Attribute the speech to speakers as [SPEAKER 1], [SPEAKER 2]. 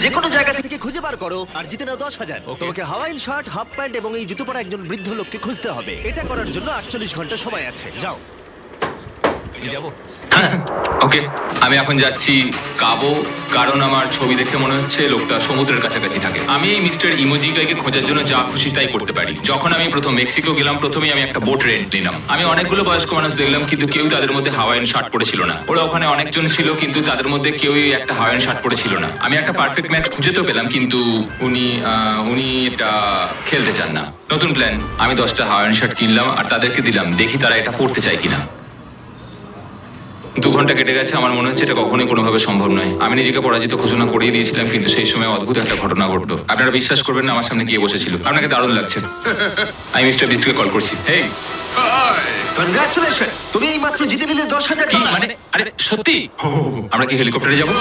[SPEAKER 1] যে কোনো জায়গা থেকে খুঁজে বার করো আর জিতে নাও 10,000। তোমাকে হাওয়াইন শার্ট, হাফ প্যান্ট এবং এই জুতো পরা একজন বৃদ্ধ লোককে খুঁজতে হবে। এটা করার জন্য 48 ঘন্টা সময় আছে। যাও।
[SPEAKER 2] যাবো। ওকে, আমি এখন যাচ্ছি কাবো, কারণ আমার ছবি দেখে মনে হচ্ছে লোকটা সমুদ্রের কাছাকাছি থাকে। আমি এই মিস্টার ইমোজিকাইকে খোঁজার জন্য যা খুশি তাই করতে পারি। যখন আমি প্রথম মেক্সিকো গেলাম, প্রথমেই আমি একটা বোট রেন্ট নিলাম। আমি অনেকগুলো বয়স্ক মানুষ দেখলাম, কিন্তু কেউ তাদের মধ্যে হাওয়াইয়ান শার্ট পরেছিল না। ওরা ওখানে অনেকজন ছিল, কিন্তু তাদের মধ্যে কেউই একটা হাওয়াইয়ান শার্ট পরেছিল না। আমি একটা পারফেক্ট ম্যাচ খুঁজে তো পেলাম, কিন্তু উনি এটা খেলতে চান না। নতুন প্ল্যান, আমি 10টা হাওয়াইয়ান শার্ট কিনলাম আর তাদেরকে দিলাম, দেখি তারা এটা পড়তে চায় কিনা। 2 ঘন্টা কেটে গেছে, আমার মনে হচ্ছে এটা কখনোই কোনোভাবে সম্ভব নয়। আমি নিজেকে পরাজিত ঘোষণা করেই দিয়েছিলাম, কিন্তু সেই সময় অদ্ভুত একটা ঘটনা ঘটলো। আপনারা বিশ্বাস করবেন না, আমার সামনে গিয়ে বসেছিল। আপনাকে দারুণ লাগছে। আমি মিস্টার বিস্টকে কল করছি। হেই,
[SPEAKER 1] কনগ্রাচুলেশন, তুমি এই মাত্র জিতে নিলে 10,000
[SPEAKER 2] কি
[SPEAKER 1] ডলার।
[SPEAKER 2] মানে? আরে সত্যি? আমরা কি হেলিকপ্টারে যাবো?